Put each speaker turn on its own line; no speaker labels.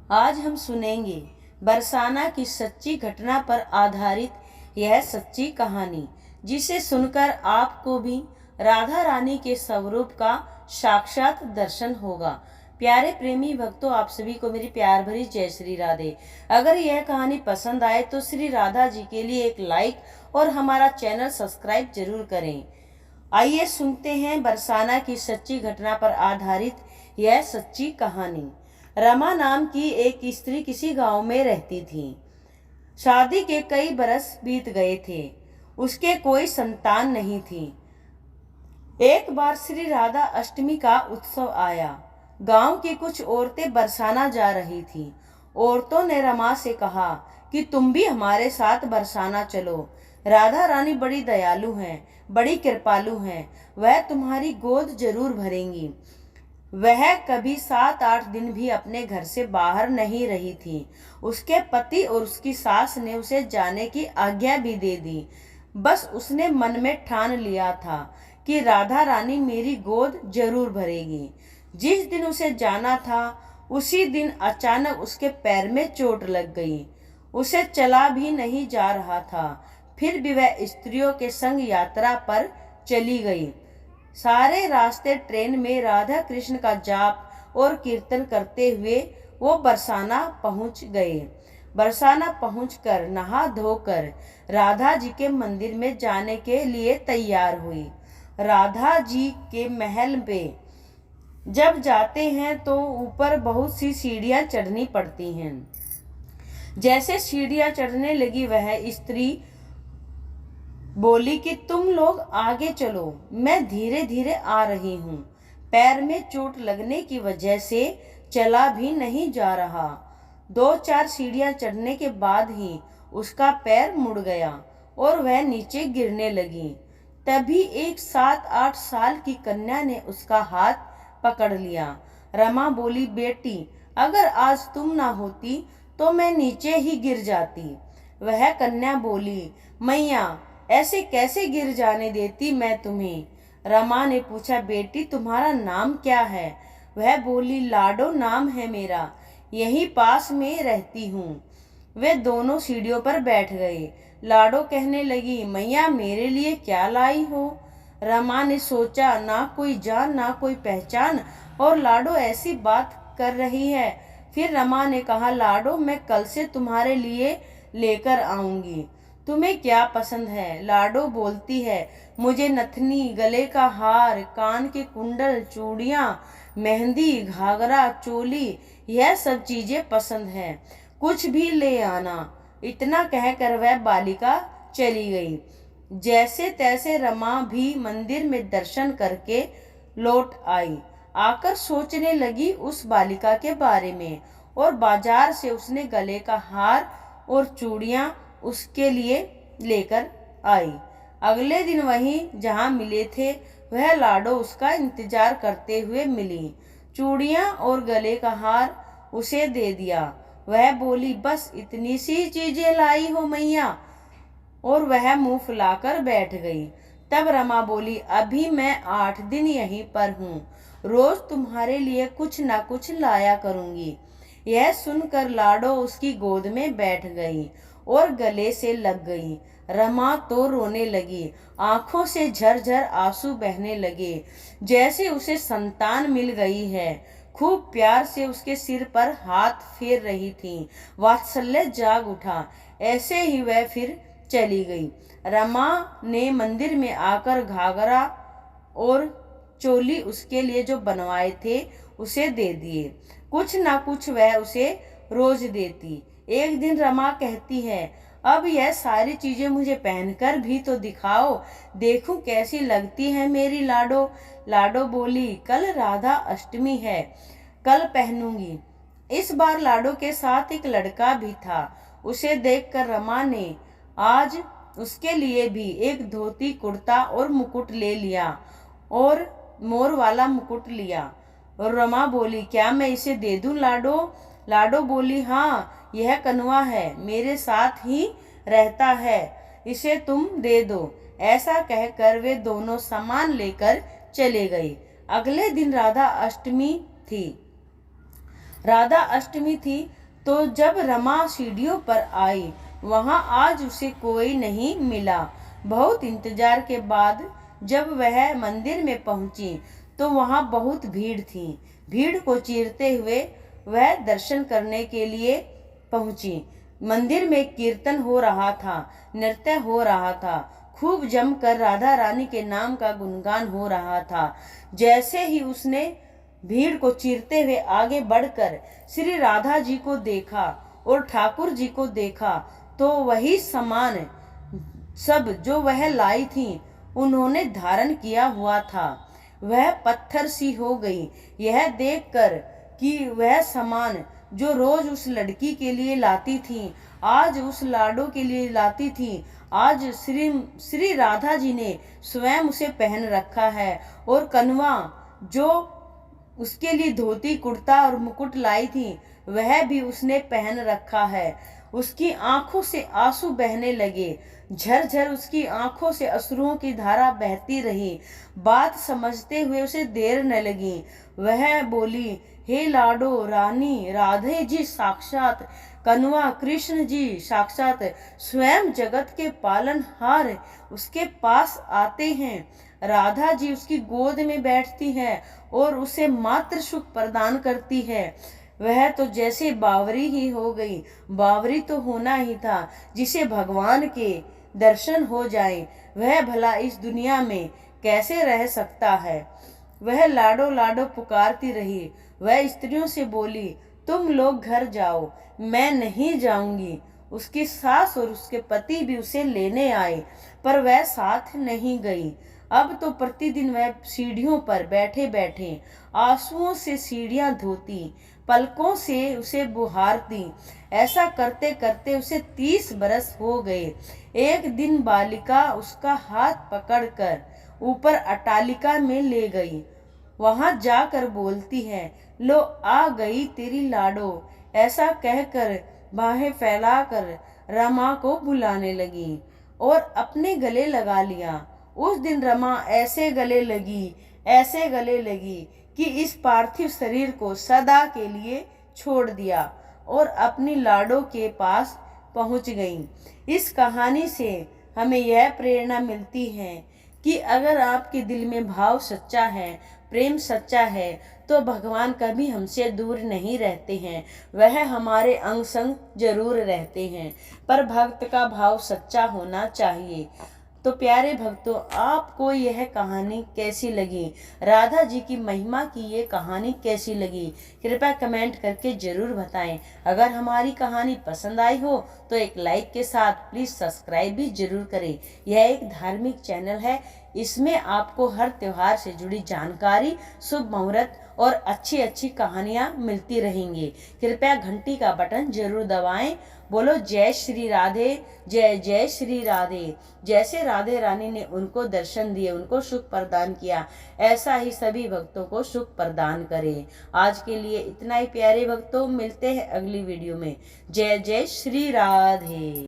आज हम सुनेंगे बरसाना की सच्ची घटना पर आधारित यह सच्ची कहानी, जिसे सुनकर आपको भी राधा रानी के स्वरूप का साक्षात दर्शन होगा। प्यारे प्रेमी भक्तों, आप सभी को मेरी प्यार भरी जय श्री राधे। अगर यह कहानी पसंद आए तो श्री राधा जी के लिए एक लाइक और हमारा चैनल सब्सक्राइब जरूर करें। आइए सुनते हैं बरसाना की सच्ची घटना पर आधारित यह सच्ची कहानी। रमा नाम की एक स्त्री किसी गांव में रहती थी। शादी के कई बरस बीत गए थे, उसके कोई संतान नहीं थी। एक बार श्री राधा अष्टमी का उत्सव आया। गांव की कुछ औरतें बरसाना जा रही थी। औरतों ने रमा से कहा कि तुम भी हमारे साथ बरसाना चलो। राधा रानी बड़ी दयालु हैं, बड़ी कृपालु हैं, वह तुम्हारी गोद जरूर भरेंगी। वह कभी 7-8 दिन भी अपने घर से बाहर नहीं रही थी। उसके पति और उसकी सास ने उसे जाने की आज्ञा भी दे दी। बस उसने मन में ठान लिया था कि राधा रानी मेरी गोद जरूर भरेगी। जिस दिन उसे जाना था उसी दिन अचानक उसके पैर में चोट लग गई। उसे चला भी नहीं जा रहा था। फिर भी वह स्त्रियों के संग यात्रा पर चली गई। सारे रास्ते ट्रेन में राधा कृष्ण का जाप और कीर्तन करते हुए वो बरसाना पहुंच गए। बरसाना पहुंचकर नहा धोकर राधा जी के मंदिर में जाने के लिए तैयार हुई। राधा जी के महल पे जब जाते हैं तो ऊपर बहुत सी सीढ़ियां चढ़नी पड़ती हैं। जैसे सीढ़ियां चढ़ने लगी वह स्त्री बोली कि तुम लोग आगे चलो, मैं धीरे धीरे आ रही हूँ। पैर में चोट लगने की वजह से चला भी नहीं जा रहा। 2-4 सीढ़ियां चढ़ने के बाद ही उसका पैर मुड़ गया और वह नीचे गिरने लगी। तभी एक 7-8 साल की कन्या ने उसका हाथ पकड़ लिया। रमा बोली, बेटी, अगर आज तुम ना होती तो मैं नीचे ही गिर जाती। वह कन्या बोली, मैया, ऐसे कैसे गिर जाने देती मैं तुम्हें। रमा ने पूछा, बेटी, तुम्हारा नाम क्या है। वह बोली, लाडो नाम है मेरा, यहीं पास में रहती हूँ। वे दोनों सीढ़ियों पर बैठ गए। लाडो कहने लगी, मैया, मेरे लिए क्या लाई हो। रमा ने सोचा, ना कोई जान ना कोई पहचान, और लाडो ऐसी बात कर रही है। फिर रमा ने कहा, लाडो, मैं कल से तुम्हारे लिए लेकर आऊंगी। तुम्हें क्या पसंद है। लाडो बोलती है, मुझे नथनी, गले का हार, कान के कुंडल, चूड़ियाँ, मेहंदी, घाघरा, चोली, यह सब चीजें पसंद है, कुछ भी ले आना। इतना कहकर वह बालिका चली गई। जैसे तैसे रमा भी मंदिर में दर्शन करके लौट आई। आकर सोचने लगी उस बालिका के बारे में, और बाजार से उसने गले का हार और चूड़ियाँ उसके लिए लेकर आई। अगले दिन वहीं जहां मिले थे वह लाडो उसका इंतजार करते हुए मिली। चूड़ियां और गले का हार उसे दे दिया। वह बोली, बस इतनी सी चीजें लाई हो मैया, और वह मुंह फुलाकर बैठ गई। तब रमा बोली, अभी मैं 8 दिन यहीं पर हूँ, रोज तुम्हारे लिए कुछ ना कुछ लाया करूंगी। यह सुनकर लाडो उसकी गोद में बैठ गई और गले से लग गई। रमा तो रोने लगी, आंखों से झरझर आंसू बहने लगे, जैसे उसे संतान मिल गई है। खूब प्यार से उसके सिर पर हाथ फेर रही थी। वात्सल्य जाग उठा। ऐसे ही वह फिर चली गई। रमा ने मंदिर में आकर घाघरा और चोली उसके लिए जो बनवाए थे उसे दे दिए। कुछ ना कुछ वह उसे रोज देती। एक दिन रमा कहती है, अब यह सारी चीजें मुझे पहनकर भी तो दिखाओ, देखूं कैसी लगती है मेरी लाडो। लाडो बोली, कल राधा अष्टमी है, कल पहनूंगी। इस बार लाडो के साथ एक लड़का भी था। उसे देखकर रमा ने आज उसके लिए भी एक धोती, कुर्ता और मुकुट ले लिया, और मोर वाला मुकुट लिया। और रमा बोली, क्या मैं इसे दे दूं लाडो। लाडो बोली, हाँ, यह कनवा है, मेरे साथ ही रहता है, इसे तुम दे दो। ऐसा कहकर वे दोनों सामान लेकर चले गए। अगले दिन राधा अष्टमी थी। राधा अष्टमी थी तो जब रमा सीढ़ियों पर आई, वहां आज उसे कोई नहीं मिला। बहुत इंतजार के बाद जब वह मंदिर में पहुंची तो वहां बहुत भीड़ थी। भीड़ को चीरते हुए वह दर्शन करने के लिए पहुंची। मंदिर में कीर्तन हो रहा था, नृत्य हो रहा था, खूब जमकर राधा रानी के नाम का गुणगान हो रहा था। जैसे ही उसने भीड़ को चीरते हुए आगे बढ़कर श्री राधा जी को देखा और ठाकुर जी को देखा तो वही सामान सब जो वह लाई थी उन्होंने धारण किया हुआ था। वह पत्थर सी हो गई यह देखकर कि वह सामान जो रोज उस लड़की के लिए लाती थी, आज उस लाडो के लिए लाती थी, आज श्री राधा जी ने स्वयं उसे पहन रखा है। और कन्वा जो उसके लिए धोती कुर्ता और मुकुट लाई थी वह भी उसने पहन रखा है। उसकी आंखों से आंसू बहने लगे, झरझर उसकी आंखों से अश्रुओं की धारा बहती रही। बात समझते हुए उसे देर न लगी। वह बोली, हे लाडो रानी, राधे जी साक्षात कन्वा कृष्ण जी साक्षात स्वयं जगत के पालनहार उसके पास आते हैं। राधा जी उसकी गोद में बैठती है और उसे मात्र सुख प्रदान करती है। वह तो जैसे बावरी ही हो गई। बावरी तो होना ही था, जिसे भगवान के दर्शन हो जाए वह भला इस दुनिया में कैसे रह सकता है। वह लाडो लाडो पुकारती रही। वह स्त्रियों से बोली, तुम लोग घर जाओ, मैं नहीं जाऊंगी। उसकी सास और उसके पति भी उसे लेने आए पर वह साथ नहीं गई। अब तो प्रतिदिन वह सीढ़ियों पर बैठे बैठे आंसुओं से सीढ़ियां धोती, पलकों से उसे बुहारती। ऐसा करते करते उसे 30 बरस हो गए। एक दिन बालिका उसका हाथ पकड़कर ऊपर अट्टालिका में ले गई। वहां जाकर बोलती है, लो आ गई तेरी लाडो। ऐसा कहकर बाहें फैलाकर रमा को बुलाने लगी और अपने गले लगा लिया। उस दिन रमा ऐसे गले लगी कि इस पार्थिव शरीर को सदा के लिए छोड़ दिया और अपनी लाडो के पास पहुंच गई। इस कहानी से हमें यह प्रेरणा मिलती है कि अगर आपके दिल में भाव सच्चा है, प्रेम सच्चा है, तो भगवान कभी हमसे दूर नहीं रहते हैं। वह हमारे अंग संग जरूर रहते हैं, पर भक्त का भाव सच्चा होना चाहिए। तो प्यारे भक्तों, आपको यह कहानी कैसी लगी? राधा जी की महिमा की ये कहानी कैसी लगी? कृपया कमेंट करके जरूर बताएं। अगर हमारी कहानी पसंद आई हो तो एक लाइक के साथ प्लीज़ सब्सक्राइब भी जरूर करें। यह एक धार्मिक चैनल है, इसमें आपको हर त्योहार से जुड़ी जानकारी, शुभ मुहूर्त और अच्छी अच्छी कहानियाँ मिलती रहेंगी। कृपया घंटी का बटन जरूर दबाएं। बोलो जय श्री राधे, जय जय श्री राधे। जैसे राधे रानी ने उनको दर्शन दिए, उनको सुख प्रदान किया, ऐसा ही सभी भक्तों को सुख प्रदान करे। आज के लिए इतना ही प्यारे भक्तों, मिलते हैं अगली वीडियो में। जय जय श्री राधे।